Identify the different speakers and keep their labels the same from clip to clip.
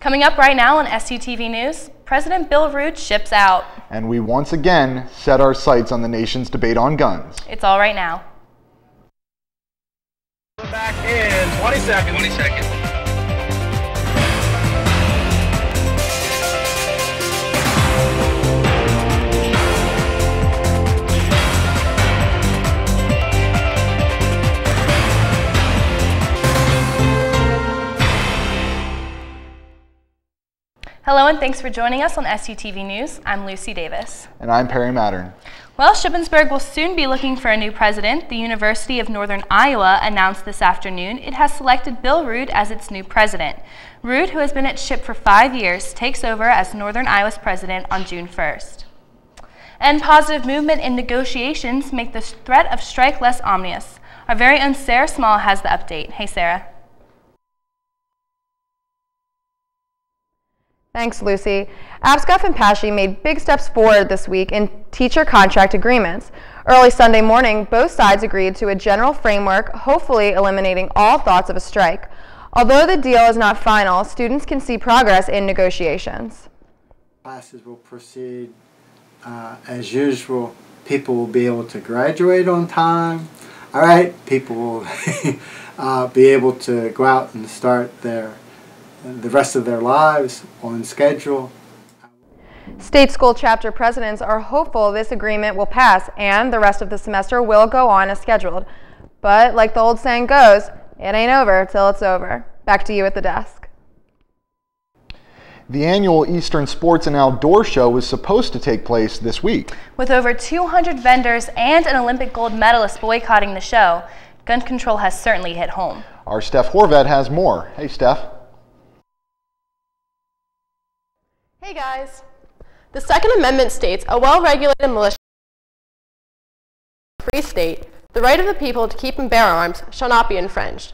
Speaker 1: Coming up right now on SUTV News, President Bill Rood ships out.
Speaker 2: And we once again set our sights on the nation's debate on guns.
Speaker 1: It's all right now.
Speaker 3: Back in 20 seconds. 20 seconds.
Speaker 1: Hello and thanks for joining us on SUTV News. I'm Lucy Davis.
Speaker 2: And I'm Perry Mattern.
Speaker 1: Well, Shippensburg will soon be looking for a new president. The University of Northern Iowa announced this afternoon it has selected Bill Rood as its new president. Rood, who has been at SHIP for 5 years, takes over as Northern Iowa's president on June 1st. And positive movement in negotiations make the threat of strike less ominous. Our very own Sarah Small has the update. Hey, Sarah.
Speaker 4: Thanks, Lucy. APSCOF and PASHE made big steps forward this week in teacher contract agreements. Early Sunday morning, both sides agreed to a general framework, hopefully eliminating all thoughts of a strike. Although the deal is not final, students can see progress in negotiations.
Speaker 5: Classes will proceed as usual. People will be able to graduate on time. All right, people will be able to go out and start the rest of their lives on schedule.
Speaker 4: State school chapter presidents are hopeful this agreement will pass and the rest of the semester will go on as scheduled. But like the old saying goes, it ain't over till it's over. Back to you at the desk.
Speaker 2: The annual Eastern Sports and Outdoor Show was supposed to take place this week.
Speaker 1: With over 200 vendors and an Olympic gold medalist boycotting the show, gun control has certainly hit home.
Speaker 2: Our Steph Horvat has more. Hey, Steph.
Speaker 6: Hey guys! The Second Amendment states a well-regulated militia free state, the right of the people to keep and bear arms shall not be infringed.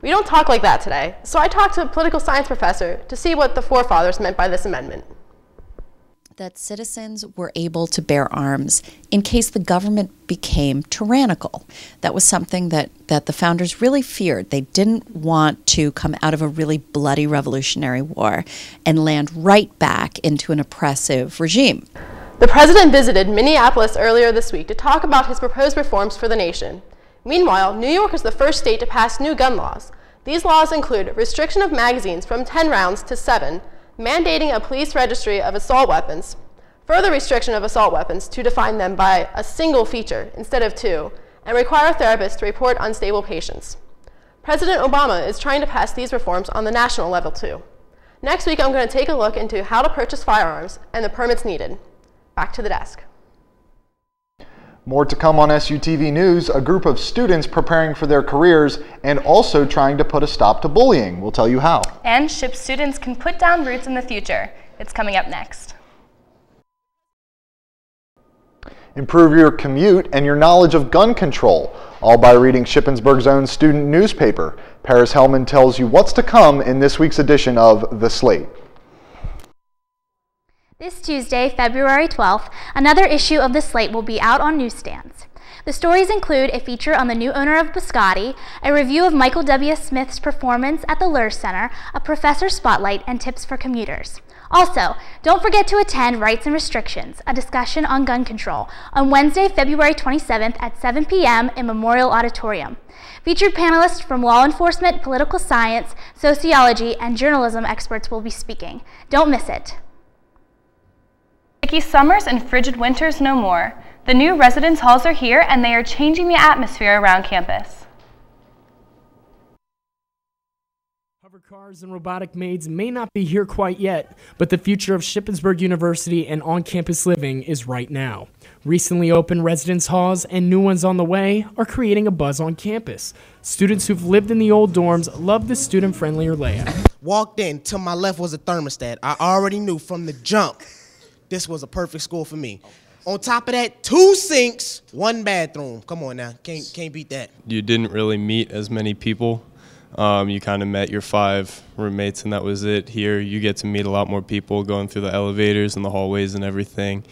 Speaker 6: We don't talk like that today, so I talked to a political science professor to see what the forefathers meant by this amendment.
Speaker 7: That citizens were able to bear arms in case the government became tyrannical. That was something that the founders really feared. They didn't want to come out of a really bloody revolutionary war and land right back into an oppressive regime.
Speaker 6: The president visited Minneapolis earlier this week to talk about his proposed reforms for the nation. Meanwhile, New York is the first state to pass new gun laws. These laws include restriction of magazines from 10 rounds to 7, mandating a police registry of assault weapons, further restriction of assault weapons to define them by a single feature instead of 2, and require therapists to report unstable patients. President Obama is trying to pass these reforms on the national level too. Next week, I'm going to take a look into how to purchase firearms and the permits needed. Back to the desk.
Speaker 2: More to come on SUTV News, a group of students preparing for their careers and also trying to put a stop to bullying. We'll tell you how.
Speaker 1: And SHIP students can put down roots in the future. It's coming up next.
Speaker 2: Improve your commute and your knowledge of gun control, all by reading Shippensburg's own student newspaper. Paris Hellman tells you what's to come in this week's edition of The Slate.
Speaker 8: This Tuesday, February 12th, another issue of The Slate will be out on newsstands. The stories include a feature on the new owner of Biscotti, a review of Michael W. Smith's performance at the Lurr Center, a professor spotlight, and tips for commuters. Also, don't forget to attend Rights and Restrictions, a discussion on gun control, on Wednesday, February 27th at 7 p.m. in Memorial Auditorium. Featured panelists from law enforcement, political science, sociology, and journalism experts will be speaking. Don't miss it.
Speaker 1: Sticky summers and frigid winters no more. The new residence halls are here and they are changing the atmosphere around campus.
Speaker 3: Hover cars and robotic maids may not be here quite yet, but the future of Shippensburg University and on-campus living is right now. Recently opened residence halls and new ones on the way are creating a buzz on campus. Students who've lived in the old dorms love the student-friendlier layout.
Speaker 9: Walked in, to my left was a thermostat. I already knew from the jump this was a perfect school for me. On top of that, 2 sinks, 1 bathroom. Come on now, can't beat that.
Speaker 10: You didn't really meet as many people. You kind of met your 5 roommates and that was it. Here you get to meet a lot more people going through the elevators and the hallways and everything.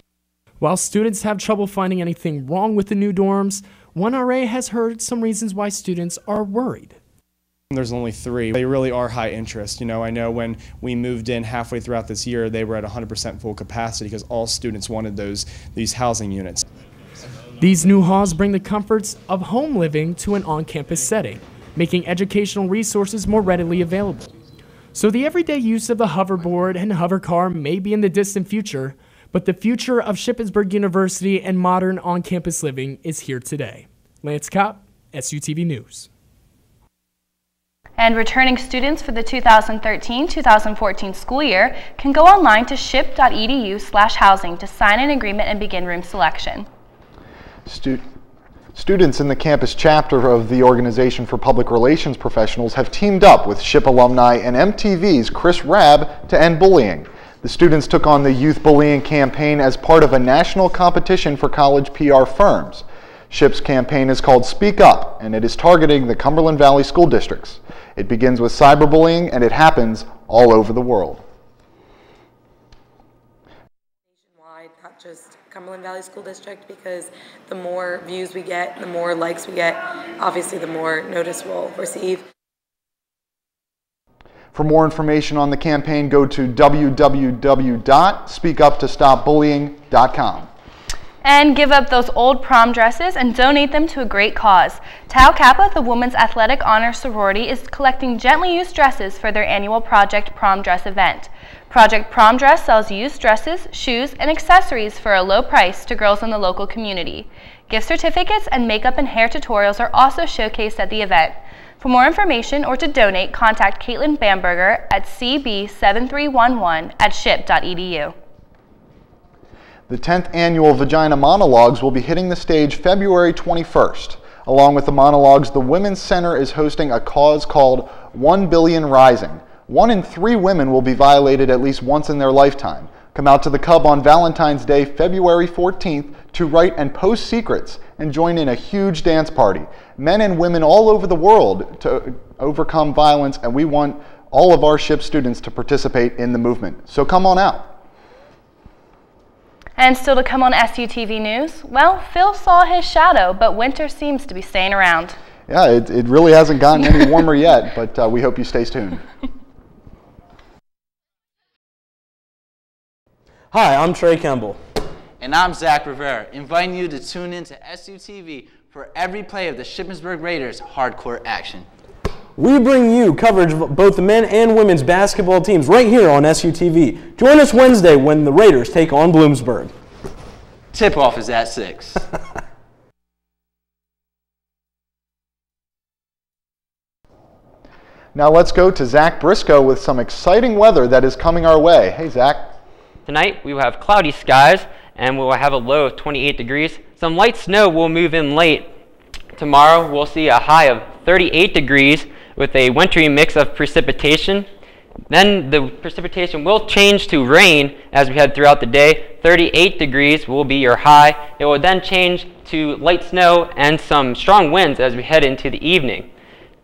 Speaker 3: While students have trouble finding anything wrong with the new dorms, one RA has heard some reasons why students are worried.
Speaker 11: There's only 3. They really are high interest. You know, I know when we moved in halfway throughout this year, they were at 100% full capacity because all students wanted these housing units.
Speaker 3: These new halls bring the comforts of home living to an on-campus setting, making educational resources more readily available. So the everyday use of the hoverboard and hover car may be in the distant future, but the future of Shippensburg University and modern on-campus living is here today. Lance Kopp, SUTV News.
Speaker 1: And returning students for the 2013-2014 school year can go online to ship.edu/housing to sign an agreement and begin room selection.
Speaker 2: Students in the campus chapter of the Organization for Public Relations Professionals have teamed up with SHIP alumni and MTV's Chris Rabb to end bullying. The students took on the youth bullying campaign as part of a national competition for college PR firms. SHIP's campaign is called Speak Up, and it is targeting the Cumberland Valley school districts. It begins with cyberbullying, and it happens all over the world.
Speaker 12: Nationwide, not just Cumberland Valley School District, because the more views we get, the more likes we get, obviously the more notice we'll receive.
Speaker 2: For more information on the campaign, go to www.speakuptostopbullying.com.
Speaker 1: And give up those old prom dresses and donate them to a great cause. Tau Kappa, the Women's Athletic Honor Sorority, is collecting gently used dresses for their annual Project Prom Dress event. Project Prom Dress sells used dresses, shoes, and accessories for a low price to girls in the local community. Gift certificates and makeup and hair tutorials are also showcased at the event. For more information or to donate, contact Caitlin Bamberger at cb7311@ship.edu.
Speaker 2: The 10th annual Vagina Monologues will be hitting the stage February 21st. Along with the monologues, the Women's Center is hosting a cause called 1 Billion Rising. 1 in 3 women will be violated at least once in their lifetime. Come out to the Cub on Valentine's Day, February 14th, to write and post secrets and join in a huge dance party. Men and women all over the world to overcome violence, and we want all of our SHIP students to participate in the movement. So come on out.
Speaker 1: And still to come on SUTV News, well, Phil saw his shadow, but winter seems to be staying around.
Speaker 2: Yeah, it really hasn't gotten any warmer yet, but we hope you stay tuned.
Speaker 13: Hi, I'm Trey Kemble.
Speaker 14: And I'm Zach Rivera, inviting you to tune in to SUTV for every play of the Shippensburg Raiders hardcourt action.
Speaker 13: We bring you coverage of both the men and women's basketball teams right here on SUTV. Join us Wednesday when the Raiders take on Bloomsburg.
Speaker 14: Tip-off is at 6.
Speaker 2: Now let's go to Zach Briscoe with some exciting weather that is coming our way. Hey, Zach.
Speaker 15: Tonight we will have cloudy skies and we will have a low of 28 degrees. Some light snow will move in late. Tomorrow we'll see a high of 38 degrees with a wintry mix of precipitation. Then the precipitation will change to rain as we head throughout the day. 38 degrees will be your high. It will then change to light snow and some strong winds as we head into the evening.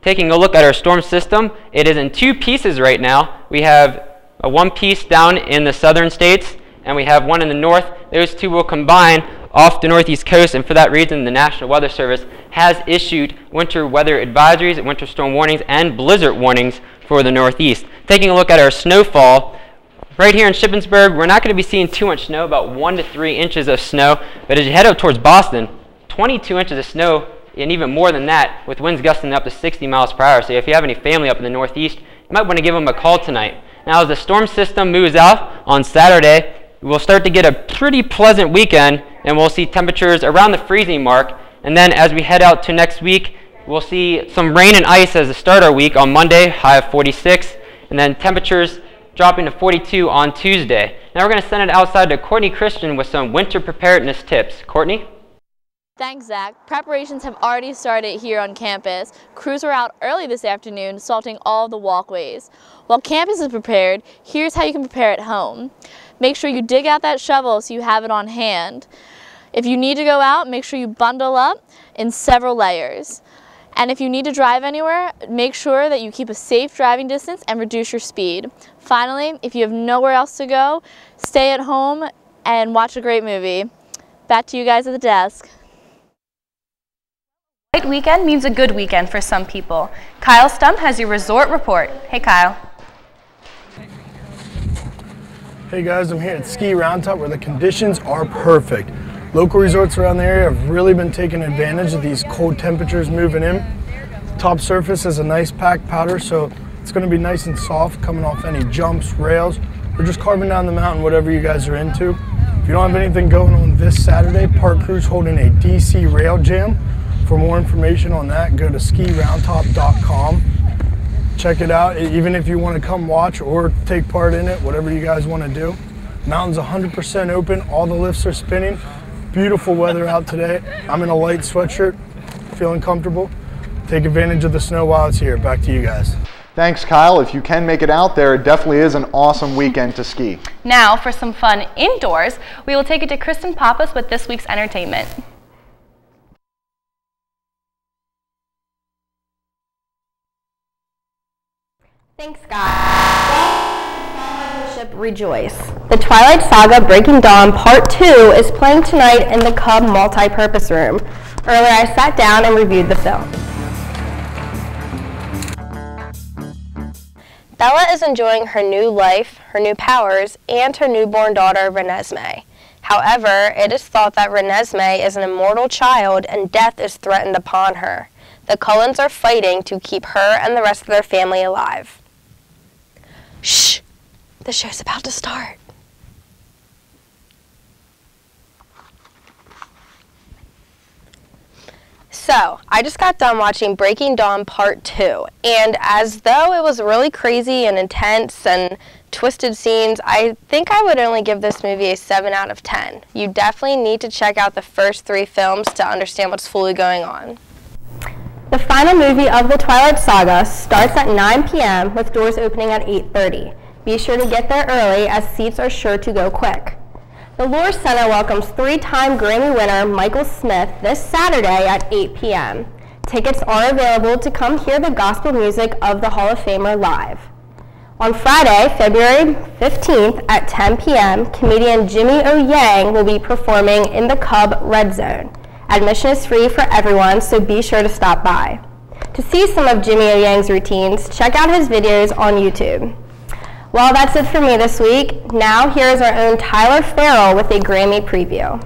Speaker 15: Taking a look at our storm system, it is in 2 pieces right now. We have one piece down in the southern states and we have one in the north. Those 2 will combine off the northeast coast, and for that reason the National Weather Service has issued winter weather advisories, winter storm warnings, and blizzard warnings for the northeast. Taking a look at our snowfall, right here in Shippensburg, we're not going to be seeing too much snow, about 1 to 3 inches of snow, but as you head up towards Boston, 22 inches of snow, and even more than that, with winds gusting up to 60 miles per hour. So if you have any family up in the northeast, you might want to give them a call tonight. Now as the storm system moves out on Saturday, we'll start to get a pretty pleasant weekend, and we'll see temperatures around the freezing mark. And then as we head out to next week, we'll see some rain and ice as the start our week on Monday, high of 46, and then temperatures dropping to 42 on Tuesday. Now we're going to send it outside to Courtney Christian with some winter preparedness tips. Courtney?
Speaker 16: Thanks, Zach. Preparations have already started here on campus. Crews are out early this afternoon salting all the walkways. While campus is prepared, here's how you can prepare at home. Make sure you dig out that shovel so you have it on hand. If you need to go out, make sure you bundle up in several layers. And if you need to drive anywhere, make sure that you keep a safe driving distance and reduce your speed. Finally, if you have nowhere else to go, stay at home and watch a great movie. Back to you guys at the desk.
Speaker 1: Light weekend means a good weekend for some people. Kyle Stump has your resort report. Hey, Kyle.
Speaker 17: Hey guys, I'm here at Ski Round Top where the conditions are perfect. Local resorts around the area have really been taking advantage of these cold temperatures moving in. The top surface is a nice packed powder, so it's going to be nice and soft coming off any jumps, rails, or just carving down the mountain, whatever you guys are into. If you don't have anything going on this Saturday, Park Crew's holding a DC Rail Jam. For more information on that, go to skiroundtop.com. Check it out, even if you want to come watch or take part in it, whatever you guys want to do. Mountain's 100% open, all the lifts are spinning. Beautiful weather out today. I'm in a light sweatshirt, feeling comfortable. Take advantage of the snow while it's here. Back to you guys.
Speaker 2: Thanks, Kyle. If you can make it out there, it definitely is an awesome weekend to ski.
Speaker 1: Now, for some fun indoors, we will take it to Kristen Pappas with this week's entertainment.
Speaker 4: Thanks, guys. Rejoice. The Twilight Saga Breaking Dawn Part 2 is playing tonight in the Cub Multi-Purpose Room. Earlier, I sat down and reviewed the film. Bella is enjoying her new life, her new powers, and her newborn daughter, Renesmee. However, it is thought that Renesmee is an immortal child and death is threatened upon her. The Cullens are fighting to keep her and the rest of their family alive. Shh! The show's about to start. So, I just got done watching Breaking Dawn Part 2, and as though it was really crazy and intense and twisted scenes, I think I would only give this movie a 7 out of 10. You definitely need to check out the first 3 films to understand what's fully going on. The final movie of the Twilight Saga starts at 9 p.m. with doors opening at 8:30. Be sure to get there early as seats are sure to go quick. The Lure Center welcomes 3-time Grammy winner Michael Smith this Saturday at 8 p.m. Tickets are available to come hear the gospel music of the Hall of Famer live. On Friday, February 15th at 10 p.m., comedian Jimmy O. Yang will be performing in the Cub Red Zone. Admission is free for everyone, so be sure to stop by. To see some of Jimmy O. Yang's routines, check out his videos on YouTube. Well, that's it for me this week. Now, here's our own Tyler Farrell with a Grammy preview.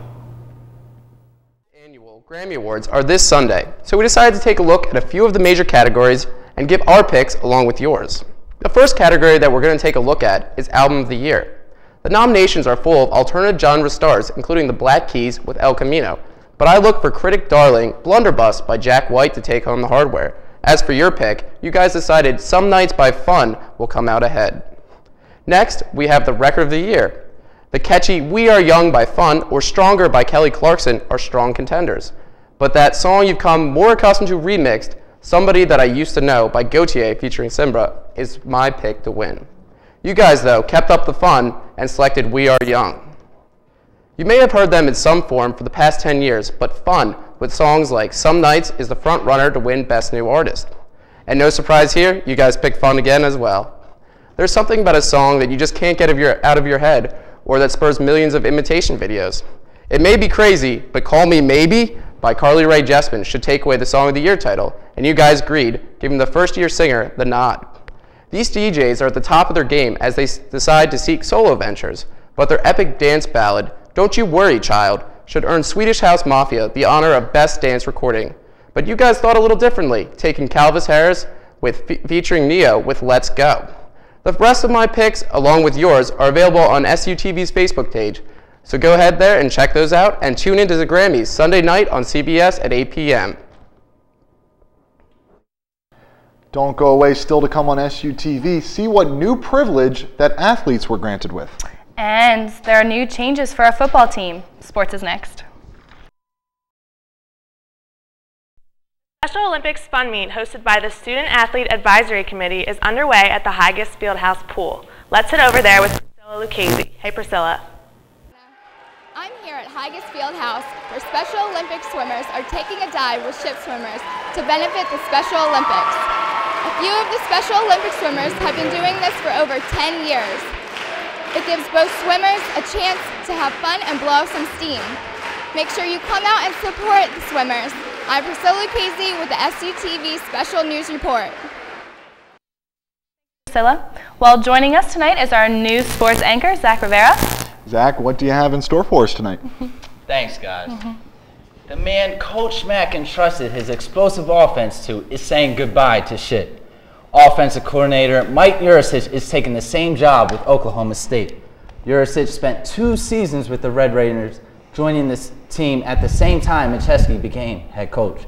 Speaker 18: Annual Grammy Awards are this Sunday, so we decided to take a look at a few of the major categories and give our picks along with yours. The first category that we're going to take a look at is Album of the Year. The nominations are full of alternative genre stars, including the Black Keys with El Camino, but I look for critic darling Blunderbuss by Jack White to take home the hardware. As for your pick, you guys decided Some Nights by Fun will come out ahead. Next, we have the Record of the Year. The catchy We Are Young by Fun or Stronger by Kelly Clarkson are strong contenders. But that song you've come more accustomed to remixed, Somebody That I Used to Know by Gautier featuring Simbra, is my pick to win. You guys, though, kept up the fun and selected We Are Young. You may have heard them in some form for the past 10 years, but Fun, with songs like Some Nights, is the front runner to win Best New Artist. And no surprise here, you guys picked Fun again as well. There's something about a song that you just can't get out of your head, or that spurs millions of imitation videos. It may be crazy, but Call Me Maybe by Carly Rae Jepsen should take away the Song of the Year title, and you guys agreed, giving the first-year singer the nod. These DJs are at the top of their game as they decide to seek solo ventures, but their epic dance ballad, Don't You Worry, Child, should earn Swedish House Mafia the honor of Best Dance Recording. But you guys thought a little differently, taking Calvis Harris featuring Neo with Let's Go. The rest of my picks, along with yours, are available on SUTV's Facebook page. So go ahead there and check those out, and tune into the Grammys Sunday night on CBS at 8 p.m.
Speaker 2: Don't go away, still to come on SUTV. See what new privilege that athletes were granted with.
Speaker 1: And there are new changes for our football team. Sports is next.
Speaker 19: Special Olympics Fun Meet hosted by the Student Athlete Advisory Committee is underway at the Higas Fieldhouse Pool. Let's head over there with Priscilla Lucchese. Hey Priscilla.
Speaker 20: I'm here at Higas Fieldhouse where Special Olympics swimmers are taking a dive with ship swimmers to benefit the Special Olympics. A few of the Special Olympics swimmers have been doing this for over 10 years. It gives both swimmers a chance to have fun and blow off some steam. Make sure you come out and support the swimmers. I'm Priscilla Casey with the SUTV Special News Report.
Speaker 1: Priscilla. Well, joining us tonight is our new sports anchor, Zach Rivera.
Speaker 2: Zach, what do you have in store for us tonight?
Speaker 14: Thanks, guys. The man Coach Mack entrusted his explosive offense to is saying goodbye to shit. Offensive coordinator Mike Yurcich is taking the same job with Oklahoma State. Yurcich spent 2 seasons with the Red Raiders, joining this team at the same time Macheski became head coach.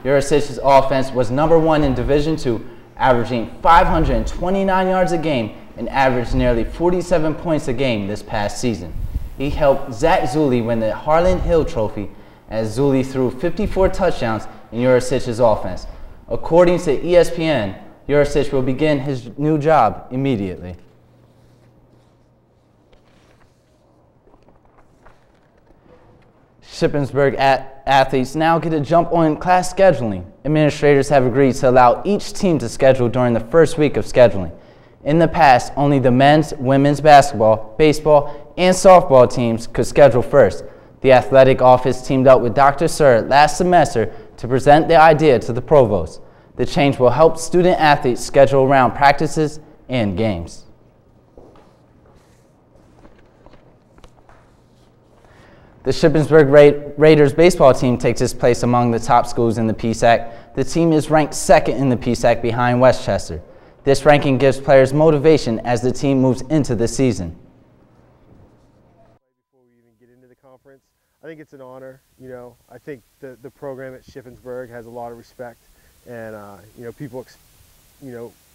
Speaker 14: Yurcich's offense was #1 in Division II, averaging 529 yards a game and averaged nearly 47 points a game this past season. He helped Zach Zulli win the Harlan Hill Trophy as Zulli threw 54 touchdowns in Yurcich's offense. According to ESPN, Yurcich will begin his new job immediately. Shippensburg athletes now get a jump on class scheduling. Administrators have agreed to allow each team to schedule during the first week of scheduling. In the past, only the men's, women's basketball, baseball, and softball teams could schedule first. The athletic office teamed up with Dr. Sir last semester to present the idea to the provost. The change will help student athletes schedule around practices and games. The Shippensburg Raiders baseball team takes its place among the top schools in the PSAC. The team is ranked 2nd in the PSAC behind Westchester. This ranking gives players motivation as the team moves into the season.
Speaker 21: Before we even get into the conference, I think it's an honor. You know, I think the program at Shippensburg has a lot of respect, and you know, people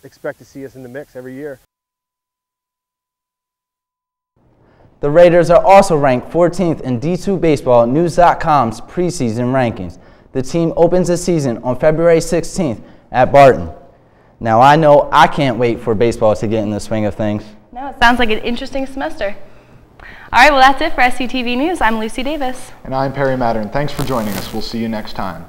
Speaker 21: expect to see us in the mix every year.
Speaker 14: The Raiders are also ranked 14th in D2 Baseball News.com's preseason rankings. The team opens the season on February 16th at Barton. Now, I know I can't wait for baseball to get in the swing of things.
Speaker 1: No, it sounds like an interesting semester. All right, well, that's it for SUTV News. I'm Lucy Davis.
Speaker 2: And I'm Perry Mattern. Thanks for joining us. We'll see you next time.